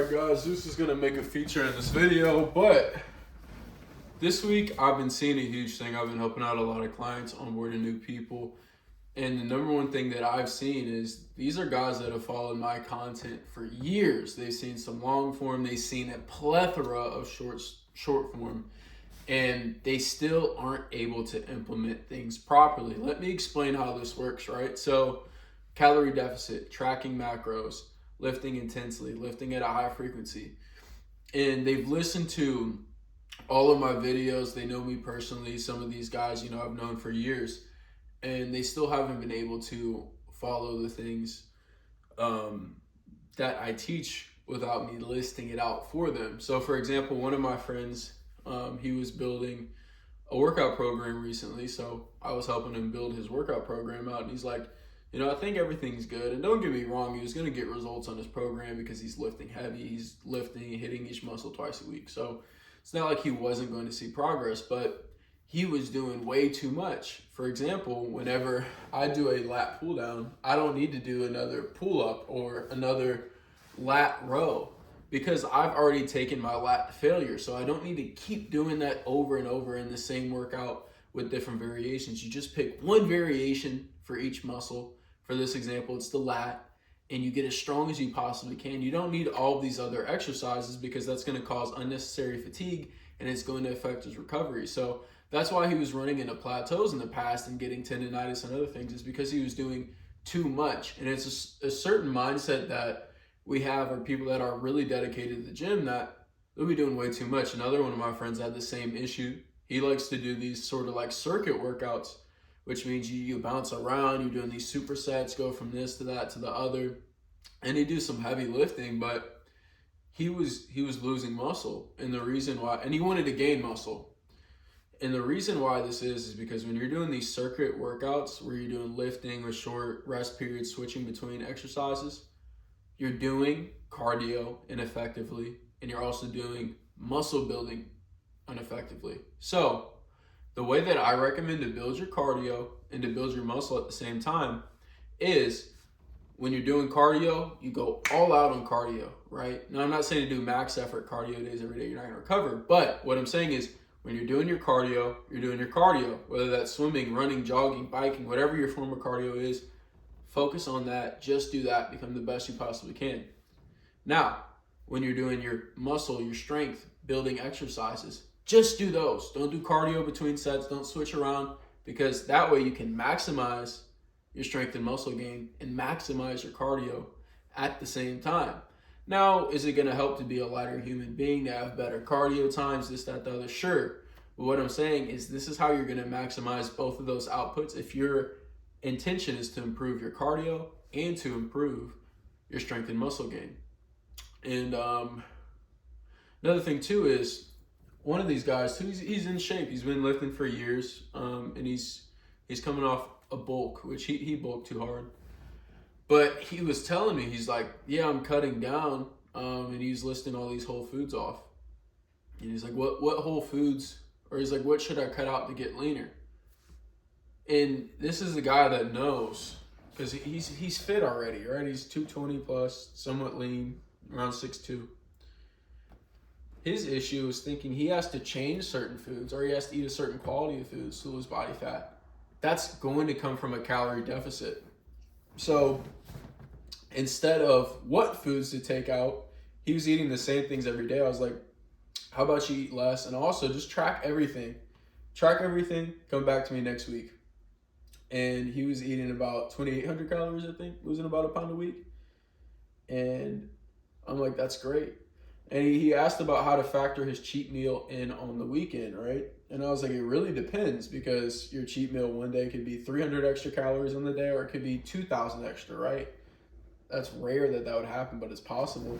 Alright guys, Zeus is going to make a feature in this video, but this week I've been seeing a huge thing. I've been helping out a lot of clients, onboarding new people, and the number one thing that I've seen is these are guys that have followed my content for years. They've seen some long form, they've seen a plethora of short form, and they still aren't able to implement things properly. Let me explain how this works, right? So, calorie deficit, tracking macros, lifting intensely, lifting at a high frequency. And they've listened to all of my videos. They know me personally. Some of these guys, I've known for years, and they still haven't been able to follow the things that I teach without me listing it out for them. So for example, one of my friends, he was building a workout program recently. So I was helping him build his workout program out, and he's like, I think everything's good. And don't get me wrong, he was going to get results on his program because he's lifting heavy. He's lifting and hitting each muscle twice a week. So it's not like he wasn't going to see progress, but he was doing way too much. For example, whenever I do a lat pull down, I don't need to do another pull up or another lat row because I've already taken my lat to failure. So I don't need to keep doing that over and over in the same workout with different variations. You just pick one variation for each muscle. For this example, it's the lat, and you get as strong as you possibly can. You don't need all of these other exercises because that's going to cause unnecessary fatigue and it's going to affect his recovery. So that's why he was running into plateaus in the past and getting tendonitis and other things, is because he was doing too much. And it's a certain mindset that we have, or people that are really dedicated to the gym, that they'll be doing way too much. Another one of my friends had the same issue. He likes to do these sort of like circuit workouts, which means you bounce around, you're doing these supersets, go from this to that to the other, and he do some heavy lifting, but he was losing muscle. And the reason why, and he wanted to gain muscle. And the reason why this is because when you're doing these circuit workouts where you're doing lifting with short rest periods, switching between exercises, you're doing cardio ineffectively, and you're also doing muscle building ineffectively. So the way that I recommend to build your cardio and to build your muscle at the same time is when you're doing cardio, you go all out on cardio, right? Now, I'm not saying to do max effort cardio days every day, you're not gonna recover. But what I'm saying is when you're doing your cardio, you're doing your cardio, whether that's swimming, running, jogging, biking, whatever your form of cardio is, focus on that, just do that, become the best you possibly can. Now, when you're doing your muscle, your strength building exercises, just do those. Don't do cardio between sets. Don't switch around, because that way you can maximize your strength and muscle gain and maximize your cardio at the same time. Now, is it going to help to be a lighter human being, to have better cardio times, this, that, the other? Sure. But what I'm saying is this is how you're going to maximize both of those outputs if your intention is to improve your cardio and to improve your strength and muscle gain. And another thing too is, one of these guys, he's in shape. He's been lifting for years, and he's coming off a bulk, which he bulked too hard. But he was telling me, he's like, yeah, I'm cutting down, and he's listing all these whole foods off. And he's like, what whole foods, or he's like, what should I cut out to get leaner? And this is the guy that knows, because he's fit already, right? He's 220 plus, somewhat lean, around 6'2". His issue is thinking he has to change certain foods, or he has to eat a certain quality of foods to lose body fat. That's going to come from a calorie deficit. So instead of what foods to take out, he was eating the same things every day. I was like, how about you eat less? And also just track everything. Track everything, come back to me next week. And he was eating about 2,800 calories, I think, losing about a pound a week. And I'm like, that's great. And he asked about how to factor his cheat meal in on the weekend, right? And I was like, it really depends, because your cheat meal one day could be 300 extra calories on the day, or it could be 2,000 extra, right? That's rare that would happen, but it's possible.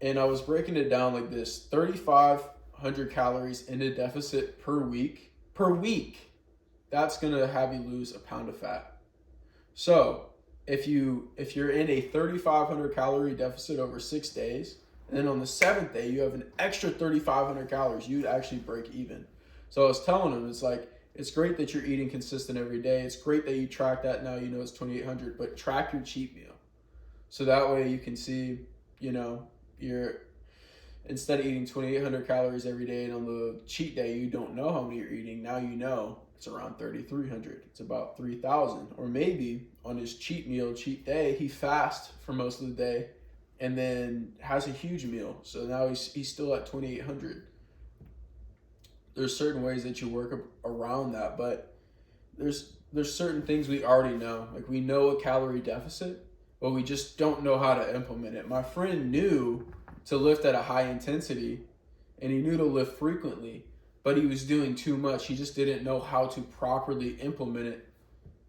And I was breaking it down like this: 3,500 calories in a deficit per week. That's gonna have you lose a pound of fat. So if you're in a 3,500 calorie deficit over 6 days, and then on the 7th day, you have an extra 3,500 calories, you'd actually break even. So I was telling him, it's like, it's great that you're eating consistent every day. It's great that you track that now, it's 2,800, but track your cheat meal. So that way you can see, you're instead of eating 2,800 calories every day, and on the cheat day you don't know how many you're eating, now you know it's around 3,300. It's about 3,000. Or maybe on his cheat day, he fasts for most of the day and then has a huge meal. So now he's still at 2,800. There's certain ways that you work around that, but there's certain things we already know. Like, we know a calorie deficit, but we just don't know how to implement it. My friend knew to lift at a high intensity, and he knew to lift frequently, but he was doing too much. He just didn't know how to properly implement it.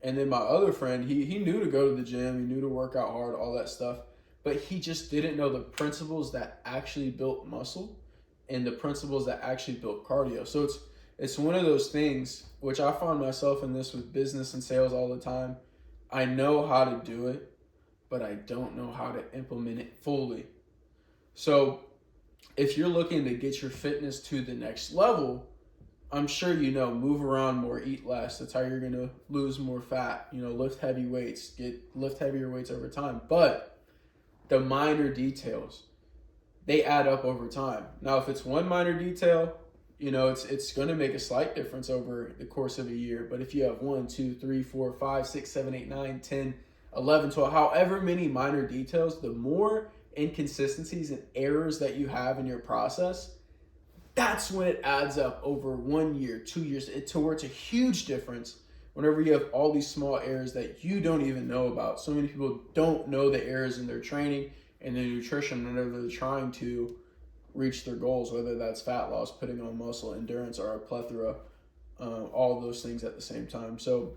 And then my other friend, he knew to go to the gym, he knew to work out hard, all that stuff, but he just didn't know the principles that actually built muscle and the principles that actually built cardio. So it's one of those things, which I find myself in this with business and sales all the time. I know how to do it, but I don't know how to implement it fully. So if you're looking to get your fitness to the next level, I'm sure you know, move around more, eat less. That's how you're going to lose more fat. You know, lift heavy weights, lift heavier weights over time. But the minor details, they add up over time. Now, if it's one minor detail, you know, it's going to make a slight difference over the course of a year. But if you have 1, 2, 3, 4, 5, 6, 7, 8, 9, 10, 11, 12, however many minor details, the more inconsistencies and errors that you have in your process, that's when it adds up over 1 year, 2 years, to where it's a huge difference whenever you have all these small errors that you don't even know about. So many people don't know the errors in their training and their nutrition whenever they're trying to reach their goals, whether that's fat loss, putting on muscle, endurance, or a plethora, all of those things at the same time. So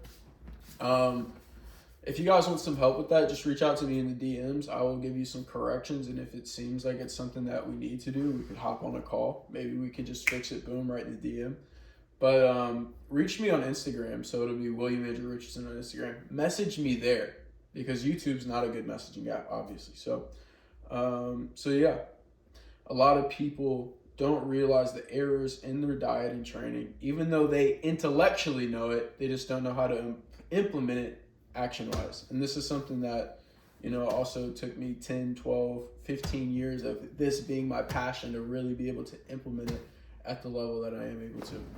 if you guys want some help with that, just reach out to me in the DMs. I will give you some corrections, and if it seems like it's something that we need to do, we could hop on a call. Maybe we could just fix it, boom, right in the DM. But reach me on Instagram, so it'll be William Andrew Richardson on Instagram. Message me there, because YouTube's not a good messaging app, obviously. So yeah, a lot of people don't realize the errors in their diet and training. Even though they intellectually know it, they just don't know how to implement it action-wise. And this is something that, you know, also took me 10, 12, 15 years of this being my passion to really be able to implement it at the level that I am able to.